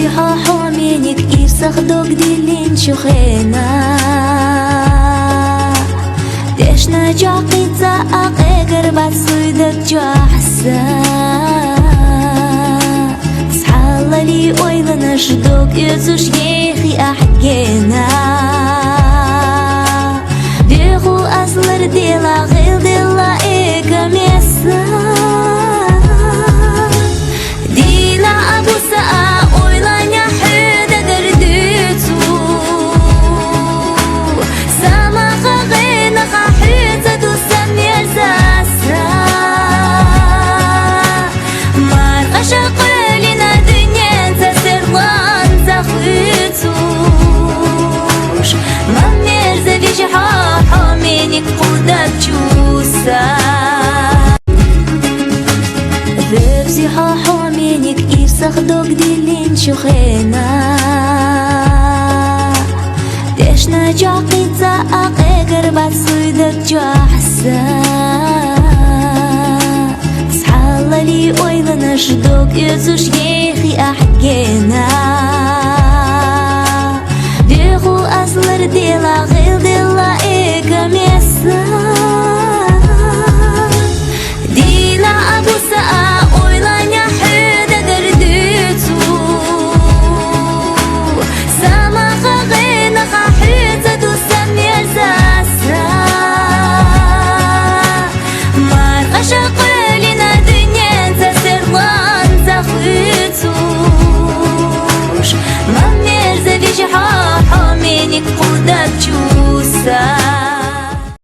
حاحو منك يسخدوك دلين شخينا ديشنا جاقي تزاق قربات صيدك جاحسا صحالة لي ويلنا شدوك يزوش يخي أحقينا ديخو أصلر ديلا غيل ديلا إيكا ميسا ديلا أبو ساء ويلانيا حيدا قرديتو ساما خاغينا خاحيتا دوسام يرزاسا مارغا شاقلنا دنيا تسرلان تخيتوش ما ميرزا ليش حاحو منك قودك جوسا ذبزي حاحو منك يسخدوك دلين شخينا ديشنا جاقي تزاق قربات صيدك جاحسا صحالة لي ويلنا شدوك يزوش يخي أحقينا ديخو أصلر ديلا غيل ديلا إيكا ميسا ديلا أبو ساء ويلانيا حيدا قرديتو ساما خاغينا خاحيتا دوسام يرزاسا مارغا شاقلنا دنيا تسرلان تخيتوش ما ميرزا ليش حاحو منك